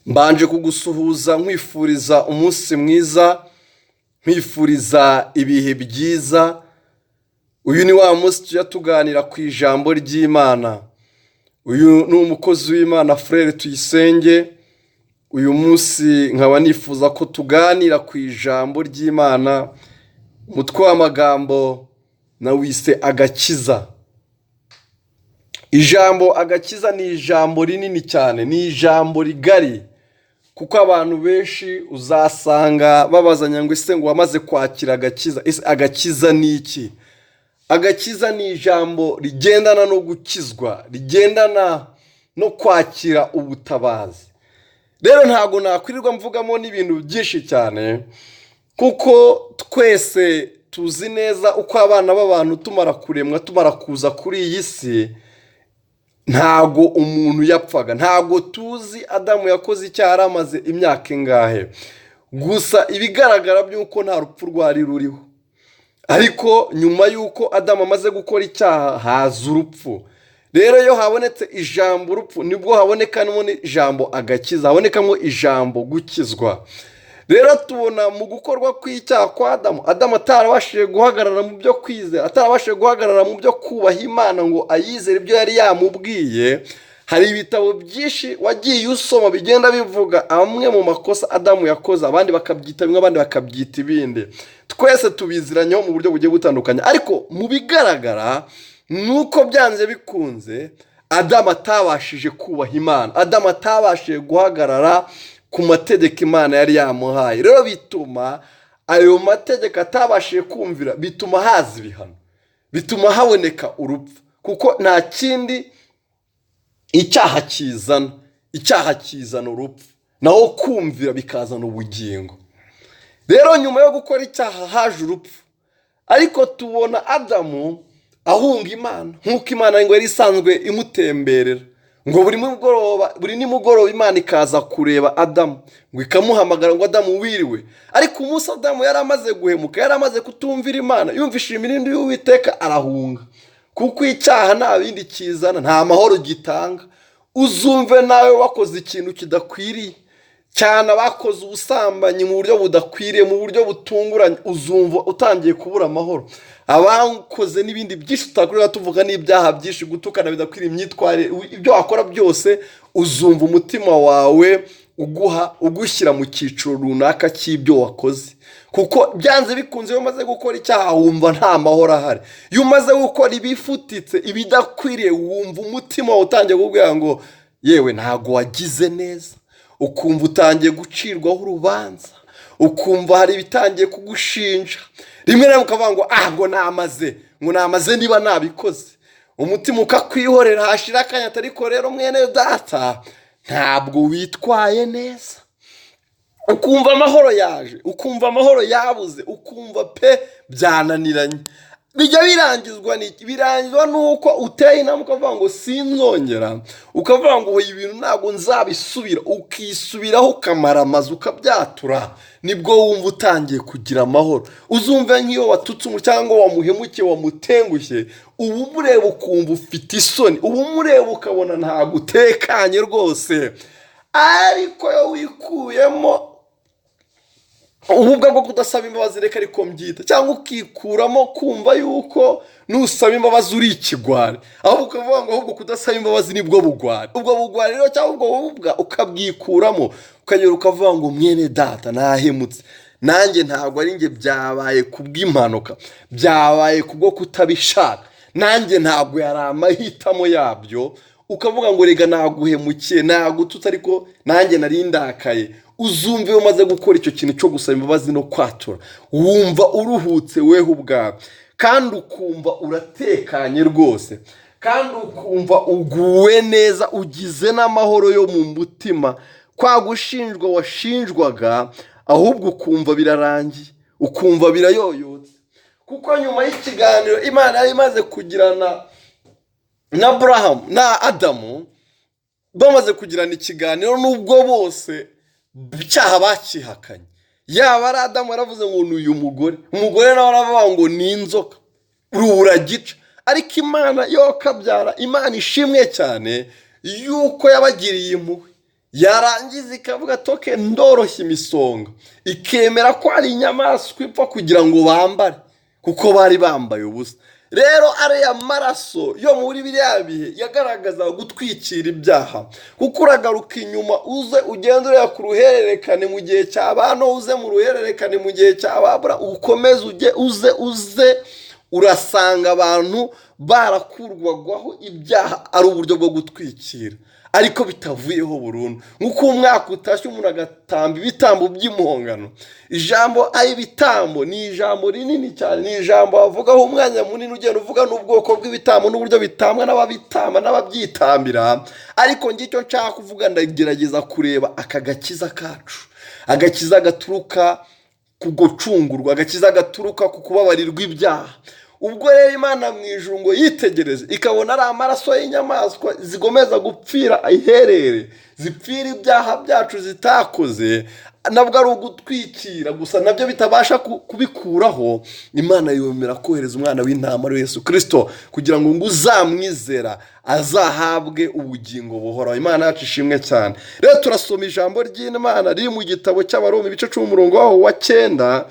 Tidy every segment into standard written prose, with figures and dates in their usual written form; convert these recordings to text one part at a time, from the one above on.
Mbanje kugusuhuza nkwifuriza umunsi mwiza, nkwifuriza ibihe byiza. Uyu ni wa munsi tujya tuganira ku ijambo ry'Imana. Uyu ni umukozi w'Imana Frere Tuyisenge. Uyu munsi nkaba nifuza ko tuganira ku ijambo ry'Imana. Umutwe w'amagambo nawise agakiza. Ijambo agakiza ni ijambo rinini cyane, ni ijambo rigari. Kuko abantu benshi uzasanga babazanya ngo ese ngo wamaze kwakira agakiza. Ese agakiza ni iki? Agakiza ni ijambo rigendana no gukizwa, rigendana no kwakira ubutabazi. Rero ntago nakwirirwa mvugamo n'ibintu byinshi cyane, kuko twese tuzi neza uko abana b'abantu tumara kuremwa, tumara kuza kuri iyi si, ntago umuntu yapfaga. Ntago tuzi Adamu yakoze icyaha aramaze imyaka ingahe. Gusa ibigaragara by'uko nta rupfu rwari ruriho. Ariko nyuma y'uko Adamu amaze gukora icyaha haza urupfu. Rero iyo habonetse ijambo urupfu, nibwo habonekamo ijambo agakiza, habonekamo ijambo gukizwa. Rero tubona mu gukorwa kw'icyaha kwa Adamu atarabashije guhagarara mu byo kwizera, atarabashije guhagarara mu byo kubaha Imana ngo ayizere ibyo yari yamubwiye. Hari ibitabo byinshi wagiye usoma bigenda bivuga amwe mu makosa Adamu yakoze, abandi bakabyita bimwe, abandi bakabyita ibindi. Twese tubiziranyeho mu buryo bugiye butandukanye, ariko mu bigaragara nuko byanze bikunze Adamu atabashije kubaha Imana, Adamu atabashije guhagarara ku mategeko Imana yari yamuhaye. Rero bituma ayo mategeko atabashije kumvira, bituma haza ibihano, bituma haboneka urupfu. Kuko nta kindi icyaha kizana urupfu, naho kumvira bikazana ubugingo. Rero nyuma yo gukora icyaha haje urupfu. Ariko tubona Adamu ahunga Imana, nk'uko Imana ngo yari isanzwe imutemberera. Ngo buri nimugoroba Imana ikaza kureba Adamu, ngo ikamuhamagara ngo Adamu wiriwe. Ariko umunsi Adamu yari amaze guhemuka, yari amaze kutumvira Imana, yumvishije imirindi y'Uwiteka, arahunga. Kuko icyaha nta bindi kizana, nta mahoro gitanga. Uzumve nawe wakoze ikintu kidakwiriye cyane, abakoze ubusambanyi mu buryo budakwiriye, mu buryo butunguranye, uzumva utangiye kubura amahoro. Abakoze n'ibindi byinshi tutakurira tuvuga, n'ibyaha byinshi, gutukana bidakwiriye, imyitwarire, ibyo wakora byose, uzumva umutima wawe ugushyira mu cyiciro runaka cy'ibyo wakoze. Kuko byanze bikunze iyo umaze gukora icyaha wumva nta mahoro ahari. Iyo umaze gukora ibifutitse, ibidakwiriye, wumva umutima wawe utangiye kukubwira ngo yewe ntago wagize neza. Ukumva utangiye gucirwaho urubanza, ukumva hari ibitangiye kugushinja. Rimwe na rimwe ukavuga ngo namaze niba nabikoze. Umutima ukakwihorera, hashira akanya, ariko rero mwene data ntabwo witwaye neza. Ukumva amahoro yaje, ukumva amahoro yabuze, ukumva pe byananiranye. Bijya birangizwa n'iki? Birangizwa nuko uteye inama ukavuga ngo sinzongera, ukavuga ngo ibintu ntabwo nzabisubira, ukisubiraho ukamara amazi ukabyatura. Nibwo wumva utangiye kugira amahoro. Uzumva nk'iyo watutse cyangwa wamuhemukiye, wamutengushye, ubu umureba ukumva ufite isoni, ubu umureba ukabona ntabwo utekanye rwose. Ariko yo wikuyemo ububwa bwo kudasaba imbabazi, reka ariko mbyita, cyangwa ukikuramo kumva yuko nusaba imbabazi uri ikigwari, ahubwo ukavuga ngo ahubwo kudasaba imbabazi nibwo bugwari. Ubwo bugwari rero cyangwa ubwo bubwa ukabwikuramo, ukagera ukavuga ngo mwene data nahemutse, nanjye ntabwo ari njye byabaye kubw'impanuka, byabaye kubwo kutabishaka, nanjye ntabwo yari amahitamo yabyo. Ukavuga ngo rega naguhemukiye, nagututse, ariko nanjye nari ndakaye. Uzumve iyo umaze gukora icyo kintu cyo gusaba imbabazi no kwatura, wumva uruhutse weho ubwawe, kandi ukumva uratekanye rwose, kandi ukumva uguwe neza, ugize n'amahoro yo mu mutima. Kwa gushinjwa washinjwaga, ahubwo ukumva birarangiye, ukumva birayoyotse. Kuko nyuma y'ikiganiro Imana yari imaze kugirana na Aburahamu na Adamu, bamaze kugirana ikiganiro, nubwo bose icyaha bakihakanye. Yaba ari Adamu yaravuze ngo ni uyu mugore nawe aravuga ngo ni inzoka, uragica. Ariko Imana yo kabyara, Imana ishimwe cyane yuko yabagiriye impuhwe, yarangiza ikavuga toke ndoroshya imisonga, ikemera ko ari inyamaswa ipfa kugira ngo bambare kuko bari bambaye ubusa. Rero ariya maraso yo muri biriya bihe yagaragaza gutwikira ibyaha, kuko uragaruka inyuma uze ugenda ureba ku ruhererekane mu gihe cy'abano, uze mu ruhererekane mu gihe cy'ababura, ukomeze uze urasanga abantu barakurwagwaho ibyaha ari uburyo bwo gutwikira, ariko bitavuyeho burundu. Nk'uko umwaka utashye umuntu agatamba ibitambo by'impongano. Ijambo ay'ibitambo ni ijambo rinini cyane, ni ijambo bavugaho umwanya munini, ugenda uvuga n'ubwoko bw'ibitambo n'uburyo bitambwa n'ababitamba n'ababyitambira. Ariko ngicyo nshaka kuvuga, ndagerageza kureba aka gakiza kacu, agakiza gaturuka ku gucungurwa, agakiza gaturuka ku kubabarirwa ibyaha. Ubwo rero Imana mu ijuru ngo yitegereze ikabona ari amaraso y'inyamaswa zigomeza gupfira iherere, zipfira ibyaha byacu zitakoze, nabwo ari ugutwikira gusa, nabyo bitabasha kubikuraho. Imana yemera kohereza umwana w'intama ari Yesu Kristo kugira ngo uzamwizera azahabwe ubugingo buhoraho. Imana yacu ishimwe cyane. Rero turasoma ijambo ry'Imana riri mu gitabo cy'Abaroma ibice 10 umurongo waho wa 9.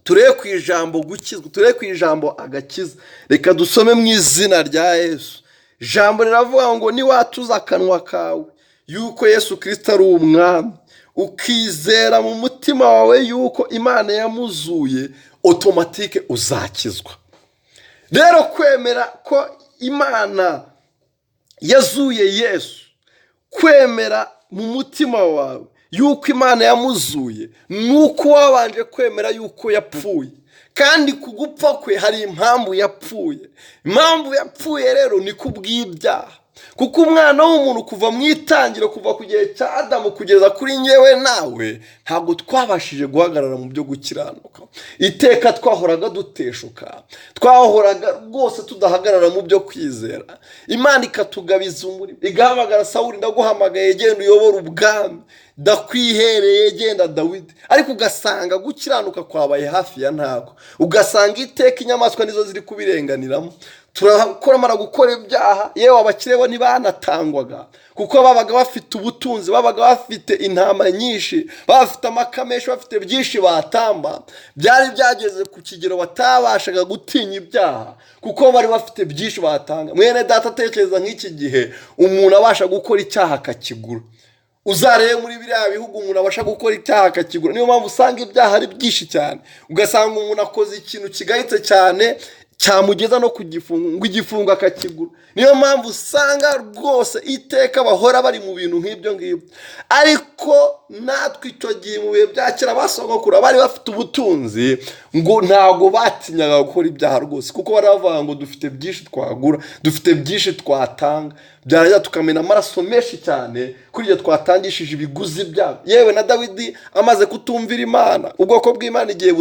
Turebe ku ijambo gukizwa, turebe ku ijambo agakiza. Reka dusome mu izina rya Yesu. Ijambo riravuga ngo niwatuza akanwa kawe yuko Yesu Kristo ari umwami, ukizera mu mutima wawe yuko Imana yamuzuye, automatique uzakizwa. Rero kwemera ko Imana yazuye Yesu, kwemera mu mutima wawe yuko Imana yamuzuye, nuko wabanje kwemera yuko yapfuye, kandi kugupfa kwe hari impamvu yapfuye. Impamvu yapfuye rero ni kubw'ibyaha, kuko umwana w'umuntu kuva mu itangiro, kuva ku gihe cya Adamu kugeza kuri nyewe nawe, ntabwo twabashije guhagarara mu byo gukiranuka. Iteka twahoraga duteshuka, twahoraga rwose tudahagarara mu byo kwizera. Imana ikatugabiza umurimo, igahamagara Sawuli, ndaguhamagaye genda uyobora ubwami, ndakwihereye genda Dawidi. Ariko ugasanga gukiranuka kwabaye hafi ya ntako, ugasanga iteka inyamaswa nizo ziri kubirenganiramo. Turakoramara gukora ibyaha, yewe abakire bo ntibanatangwaga kuko babaga bafite ubutunzi, babaga bafite intama nyinshi, bafite amakameshi, bafite byinshi batamba. Byari byageze ku kigero batabashaga gutinya ibyaha kuko bari bafite byinshi batanga. Mwene data, tekereza nk'iki gihe umuntu abasha gukora icyaha akakigura. Uzarebe muri biriya bihugu umuntu abasha gukora icyaha akakigura. Niyo mpamvu usanga ibyaha ari byinshi cyane, ugasanga umuntu akoze ikintu kigayitse cyane cyamugeza no kugifunga, ngo igifunga akakigura. Niyo mpamvu usanga rwose iteka bahora bari mu bintu nk'ibyo ngibyo. Ariko natwe icyo gihe mu bihe bya kera basogokura bari bafite ubutunzi, ngo ntabwo batinyaga gukora ibyaha rwose, kuko bari bavuga ngo dufite byinshi twagura, dufite byinshi twatanga, byarajya tukamena amaraso menshi cyane kuri ibyo twatangishije ibiguzi byabo. Yewe na Dawidi amaze kutumvira Imana, ubwoko bw'Imana igihe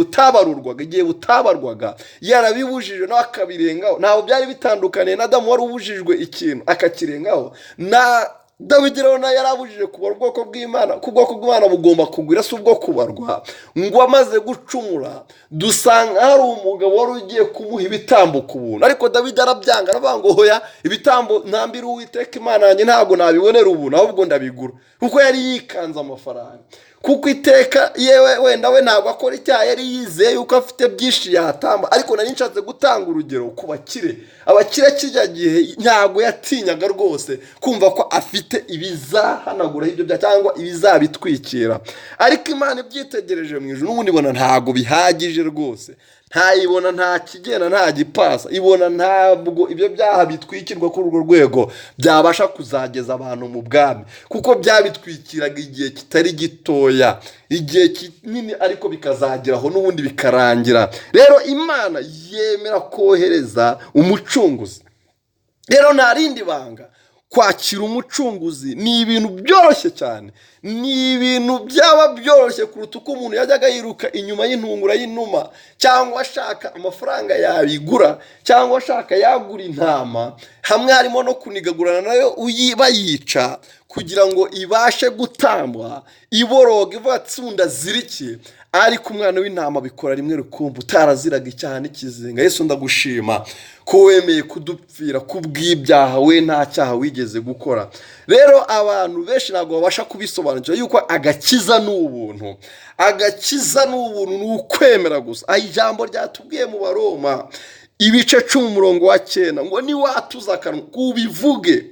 butabarwaga yarabibujije nawe akabirengaho. Ntabwo byari bitandukaniye na Adamu wari ubujijwe ikintu akakirengaho, na Dawidi rero nawe yarabujije kubara ubwoko bw'Imana, ko ubwoko bw'Imana bugomba kugwira, si ubwo kubarwa. Ngo amaze gucumura dusanga hari umugabo wari ugiye kumuha ibitambo ku buntu, ariko Dawidi arabyanga, aravuga ngo hoya, ibitambo ntambira Uwiteka Imana yanjye ntabwo nabibonera ubuntu, ahubwo ndabigura. Kuko yari yikanze amafaranga, kuko iteka yewe wenda we ntabwo akora icyaha, yari yizeye yuko afite byinshi yatamba. Ariko nari nshatse gutanga urugero ku bakire. Abakire kijya gihe ntabwo yatinyaga rwose kumva ko afite ibizahanagura ibyo bya cyangwa ibizabitwikira. Ariko Imana ibyitegereje mu ijuru n'ubundi ibona ntabwo bihagije rwose, ntayibona nta kigenda nta gipasa, ibona ntabwo ibyo byaha bitwikirwa kuri urwo rwego byabasha kuzageza abantu mu bwami, kuko byabitwikiraga igihe kitari gitoya, igihe kinini, ariko bikazageraho n'ubundi bikarangira. Rero Imana yemera kohereza umucunguzi. Rero nta rindi banga, kwakira umucunguzi ni ibintu byoroshye cyane, ni ibintu byaba byoroshye kuruta uko umuntu yajyaga yiruka inyuma y'intungura y'inuma, cyangwa ashaka amafaranga yabigura, cyangwa ashaka yagura intama, hamwe harimo no kunigagurana nayo bayica kugira ngo ibashe gutambwa iboroga ivuga ati ndazirikiye, ariko umwana w'intama bikora rimwe rukumbi utaraziraga icyaha n'ikizinga. Yesu ndagushima ko wemeye kudupfira kubw'ibyaha, we nta cyaha wigeze gukora. Rero abantu benshi ntabwo babasha kubisobanukira yuko agakiza ni ubuntu. Agakiza ni ubuntu, ni ukwemera gusa. Ijambo ryatubwiye mu Baroma ibice 10:9 ngo niwatuza akanwa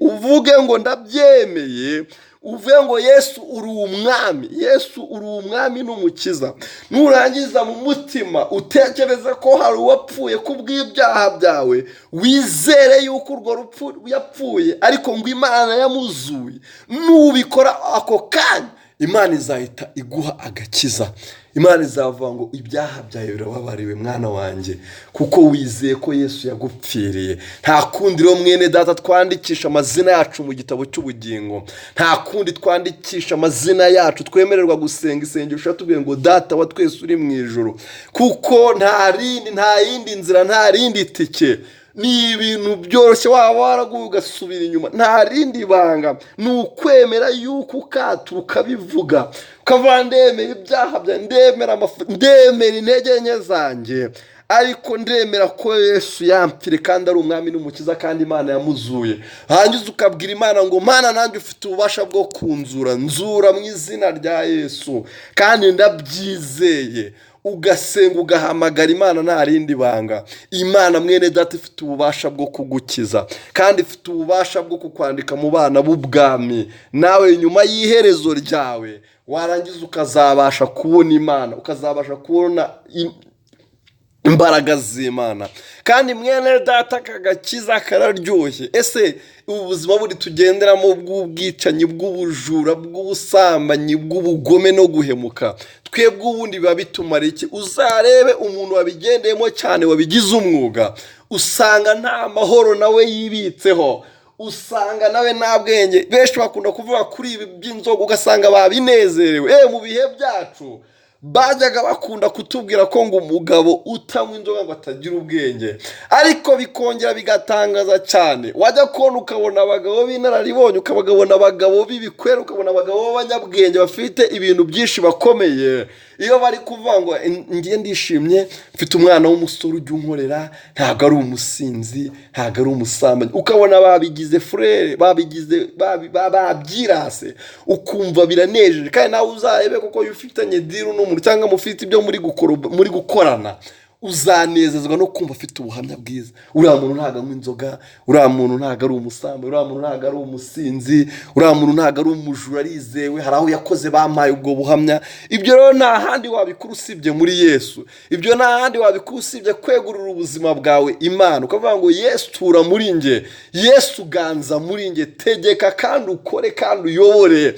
uvuge ngo ndabyemeye, uvuge ngo Yesu uri umwami, Yesu uri umwami n'umukiza. Nurangiza mu mutima utekereze ko hari uwapfuye kubw'ibyaha byawe, wizere yuko urwo rupfu yapfuye ariko ngo Imana yamuzuye, nubikora ako kanya Imana izahita iguha agakiza. Imana izavuga ngo ibyaha byawe birababariwe mwana wanjye, kuko wizeye ko Yesu yagupfiriye. Nta kundi rero mwene data twandikisha amazina yacu mu gitabo cy'ubugingo, nta kundi twandikisha amazina yacu twemererwa gusenga isengesho tubwiye ngo data wa twese uri mu ijuru, kuko nta yindi nzira, nta rindi tike. Ni ibintu byoroshye, waba waraguye ugasubira inyuma, nta rindi banga. Ni ukwemera yuko ukatura ukabivuga, ukavuga ndemera ibyaha byanjye, ndemera intege nke zanjye, ariko ndemera ko Yesu yampfire kandi ari umwami n'umukiza kandi Imana yamuzuye. Hanyuma ukabwira Imana ngo Mana nanjye ufite ububasha bwo kunzura, nzura mu izina rya Yesu kandi ndabyizeye. Ugasenga ugahamagara Imana, nta rindi banga. Imana mwene data ifite ububasha bwo kugukiza kandi ifite ububasha bwo kukwandika mu bana b'ubwami. Nawe nyuma y'iherezo ryawe warangiza ukazabasha kubona Imana, ukazabasha kubona imbaraga z'Imana. Kandi mwene data akagakiza kararyoshye. Ese ubu buzima buri tugenderamo bw'ubwicanyi, bw'ubujura, bw'ubusambanyi, bw'ubugome no guhemuka, twebwe ubundi biba bitumara iki? Uzarebe umuntu wabigendeyemo cyane, wabigize umwuga, usanga nta mahoro nawe yibitseho, usanga nawe nta bwenge. Benshi bakunda kuvuga kuri ibi by'inzoga ugasanga babinezerewe. Mu bihe byacu bajyaga bakunda kutubwira ko ngo umugabo utanywa inzoga ngo atagira ubwenge, ariko bikongera bigatangaza cyane. Wajya kubona ukabona abagabo b'inararibonye, ukabona abagabo b'ibikwera, ukabona abagabo b'abanyabwenge bafite ibintu byinshi bakomeye. Iyo bari kuvuga ngo ngiye ndishimye, mfite umwana w'umusore ujya unkorera, ntabwo ari umusinzi, ntabwo ari umusambanyi, ukabona babigize frere, babyirase, ukumva biranejeje. Kandi nawe uzarebe kuko ufitanye diru n'umuntu cyangwa mufite ibyo muri gukorana, uzanezezwa no kumva afite ubuhamya bwiza. Uriya muntu ntabwo anywa inzoga, uriya muntu ntabwo ari umusambanyi, uriya muntu ntabwo ari umusinzi, uriya muntu ntabwo ari umujura, arizewe, hari aho yakoze bampaye ubwo buhamya. Ibyo rero nta handi wabikura usibye muri Yesu. Ibyo nta handi wabikura usibye kwegurira ubuzima bwawe Imana, ukavuga ngo Yesu tura muri nge, Yesu ganza muri nge, tegeka kandi ukore kandi uyobore,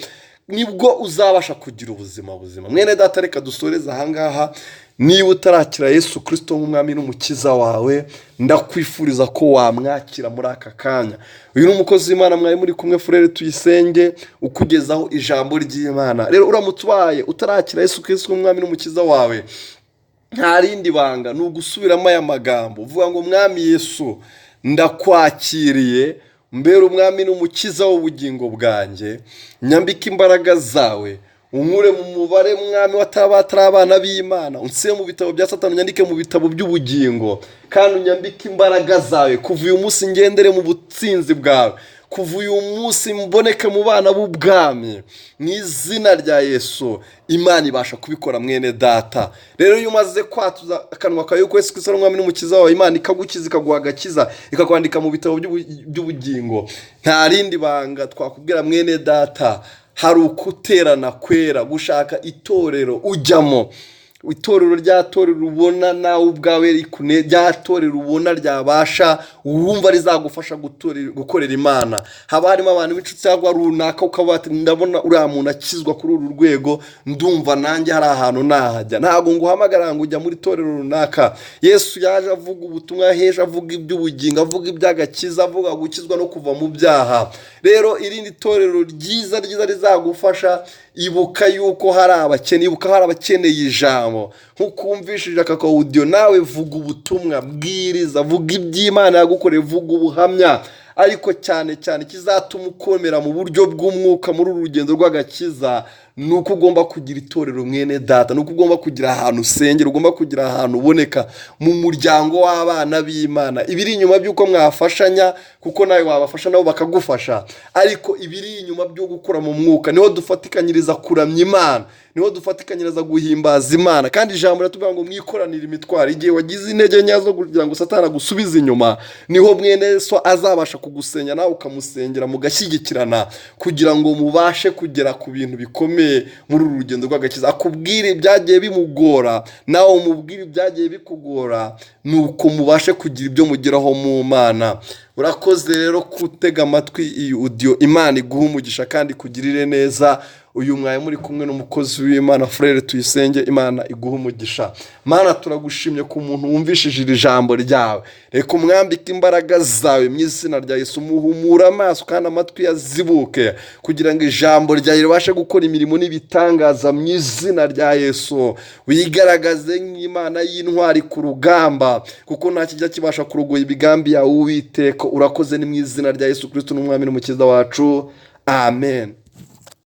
nibwo uzabasha kugira ubuzima buzima. Mwene data reka dusoreze ahangaha. Niba utarakira Yesu Kristo nk'umwami n'umukiza wawe, ndakwifuriza ko wamwakira muri aka kanya. Uyu ni umukozi w'Imana mwari muri kumwe Frere Tuyisenge, ukugezaho ijambo ry'Imana. Rero uramutse ubaye utarakira Yesu Kristo nk'umwami n'umukiza wawe, nta rindi banga ni ugusubiramo aya magambo uvuga ngo mwami Yesu ndakwakiriye, mbere umwami n'umukiza w'ubugingo bwanjye, nyambika imbaraga zawe, unkure mu mubare mwami w'abatari abana b'Imana, unsiye mu bitabo bya Satani, unyandike mu bitabo by'ubugingo, kandi unyambike imbaraga zawe. Kuva uyu munsi ngendere mu butsinzi bwawe, kuva uyu munsi mboneke mu bana b'ubwami, mu izina rya Yesu. Imana ibasha kubikora mwene data. Rero iyo umaze kwatuza akanwa kawe yuko Yesu Kristo ari umwami n'umukiza wawe, Imana ikagukiza, ikaguha agakiza, ikakwandika mu bitabo by'ubugingo. Nta rindi banga twakubwira mwene data, hari ukuterana kwera, gushaka itorero ujyamo. Itorero rya torero ubona nawe ubwawe rikune, rya torero ubona ryabasha urumva rizagufasha gukorera Imana. Haba harimo abantu b'inshuti cyangwa runaka ukaba ati ndabona uriya muntu akizwa kuri uru rwego, ndumva nanjye hari ahantu nahajya. Ntabwo nguhamagara ngo ujya muri torero runaka. Yesu yaje avuga ubutumwa, heje avuga iby'ubugingo, avuga iby'agakiza, avuga gukizwa no kuva mu byaha. Rero irindi torero ryiza rizagufasha, ibuka yuko hari abakene, ibuka hari abakeneye ijambo. Nkukumvishije aka audio, nawe vuga ubutumwa, bwiriza, vuga iby'Imana yagukoreye, vuga ubuhamya. ariko cyane cyane kizatuma ukomera mu buryo bw'umwuka muri uru rugendo rw'agakiza ni uko ugomba kugira itorero mwene data, ni uko ugomba kugira ahantu usengera, ugomba kugira ahantu uboneka mu muryango w'abana b'Imana. Ibiri inyuma by'uko mwafashanya, kuko nawe wabafasha nabo bakagufasha, ariko ibiri inyuma byo gukura mu mwuka niho dufatikanyiriza kuramya Imana, niho dufatikanyiriza guhimbaza Imana. Kandi ijambo riratubwira ngo mwikoranire imitwaro. Igihe wagize intege nke zo kugira ngo Satani agusubize inyuma, niho mwene so azabasha kugusenya nawe ukamusengera, mugashyigikirana kugira ngo mubashe kugera ku bintu bikomeye muri uru rugendo rw'agakiza. Akubwire ibyagiye bimugora, nawe umubwire ibyagiye bikugora, nuko mubashe kugira ibyo mugeraho mu Mana. Urakoze rero kutega amatwi iyi audio. Imana iguhe umugisha kandi kugirire neza. Uyu mwanya muri kumwe n'umukozi w'Imana Frere Tuyisenge. Imana iguhe umugisha. Mana, turagushimye ku muntu wumvishije iri jambo ryawe. Reka umwambike imbaraga zawe mu izina rya Yesu. Muhumura amaso kandi amatwi yazibuke, kugira ngo ijambo ryawe ribashe gukora imirimo n'ibitangaza mu izina rya Yesu. Wigaragaze nk'Imana y'intwari ku rugamba, kuko nta kijya kibasha kurogoya ibigambi yawe Uwiteka. Urakoze, ni mu izina rya Yesu Kristo n'umwami n'umukiza wacu. Amen.